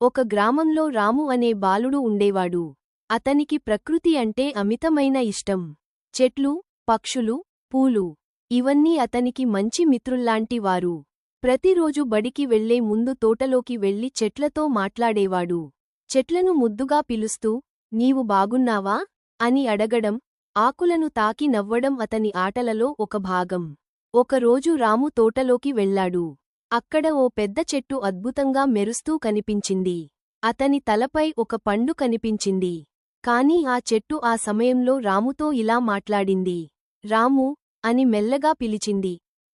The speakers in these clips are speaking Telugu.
ఒక గ్రామంలో రాము అనే బాలుడు ఉండేవాడు. అతనికి ప్రకృతి అంటే అమితమైన ఇష్టం. చెట్లు, పక్షులు, పూలు ఇవన్నీ అతనికి మంచి మిత్రుల్లాంటి వారు. ప్రతిరోజు బడికి వెళ్లే ముందు తోటలోకి వెళ్లి చెట్లతో మాట్లాడేవాడు. చెట్లను ముద్దుగా పిలుస్తూ, నీవు బాగున్నావా అని అడగడం, ఆకులను తాకి నవ్వడం అతని ఆటలలో ఒక భాగం. ఒకరోజు రాము తోటలోకి వెళ్లాడు. అక్కడ ఓ పెద్ద చెట్టు అద్భుతంగా మెరుస్తూ కనిపించింది. అతని తలపై ఒక పండు కనిపించింది. కాని ఆ చెట్టు ఆ సమయంలో రాముతో ఇలా మాట్లాడింది. రాము అని మెల్లగా పిలిచింది.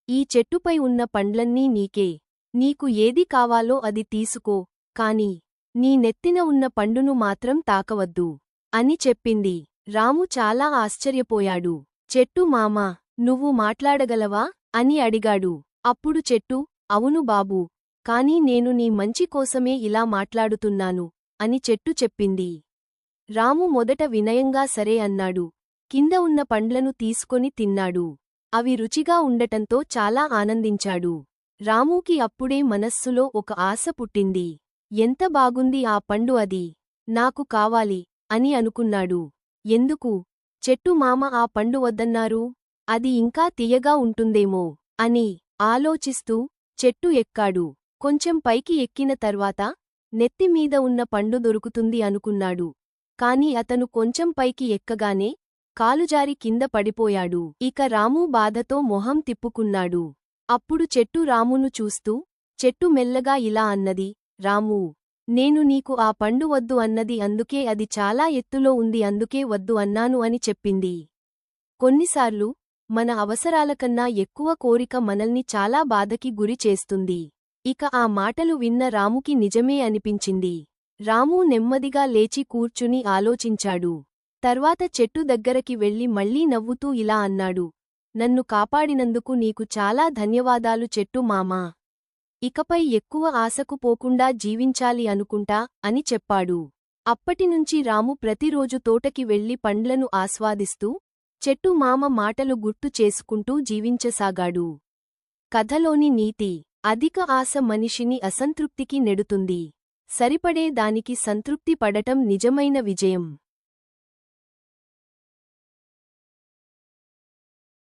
ఈ చెట్టుపై ఉన్న పండ్లన్నీ నీకే. నీకు ఏది కావాలో అది తీసుకో, కాని నీ నెత్తిన ఉన్న పండును మాత్రం తాకవద్దు అని చెప్పింది. రాము చాలా ఆశ్చర్యపోయాడు. చెట్టు మామా, నువ్వు మాట్లాడగలవా అని అడిగాడు. అప్పుడు చెట్టు, అవును బాబూ, కానీ నేను నీ మంచి కోసమే ఇలా మాట్లాడుతున్నాను అని చెట్టు చెప్పింది. రాము మొదట వినయంగా సరే అన్నాడు. కింద ఉన్న పండ్లను తీసుకొని తిన్నాడు. అవి రుచిగా ఉండటంతో చాలా ఆనందించాడు. రామూకి అప్పుడే మనస్సులో ఒక ఆశ పుట్టింది. ఎంత బాగుంది ఆ పండు, అది నాకు కావాలి అని అనుకున్నాడు. ఎందుకు చెట్టు మామ ఆ పండు వద్దన్నారు? అది ఇంకా తియ్యగా ఉంటుందేమో అని ఆలోచిస్తూ చెట్టు ఎక్కాడు. కొంచెం పైకి ఎక్కిన తర్వాత నెత్తిమీద ఉన్న పండు దొరుకుతుంది అనుకున్నాడు. కాని అతను కొంచెం పైకి ఎక్కగానే కాలుజారి కింద పడిపోయాడు. ఇక రాము బాధతో మొహం తిప్పుకున్నాడు. అప్పుడు చెట్టు రామును చూస్తూ, చెట్టు మెల్లగా ఇలా అన్నది, రామూ, నేను నీకు ఆ పండు వద్దు అన్నది అందుకే, అది చాలా ఎత్తులో ఉంది అందుకే వద్దు అన్నాను అని చెప్పింది. కొన్నిసార్లు మన అవసరాలకన్నా ఎక్కువ కోరిక మనల్ని చాలా బాధకి గురి చేస్తుంది. ఇక ఆ మాటలు విన్న రాముకి నిజమే అనిపించింది. రాము నెమ్మదిగా లేచి కూర్చుని ఆలోచించాడు. తర్వాత చెట్టు దగ్గరకి వెళ్లి మళ్లీ నవ్వుతూ ఇలా అన్నాడు, నన్ను కాపాడినందుకు నీకు చాలా ధన్యవాదాలు చెట్టు మామా. ఇకపై ఎక్కువ ఆశకు పోకుండా జీవించాలి అనుకుంటా అని చెప్పాడు. అప్పటినుంచి రాము ప్రతిరోజు తోటకి వెళ్లి పండ్లను ఆస్వాదిస్తూ, చెట్టు మామ మాటలు గుర్తు చేసుకుంటూ జీవించసాగాడు. కథలోని నీతి: అధిక ఆశ మనిషిని అసంతృప్తికి నెడుతుంది. సరిపడే దానికి సంతృప్తి పడటం నిజమైన విజయం.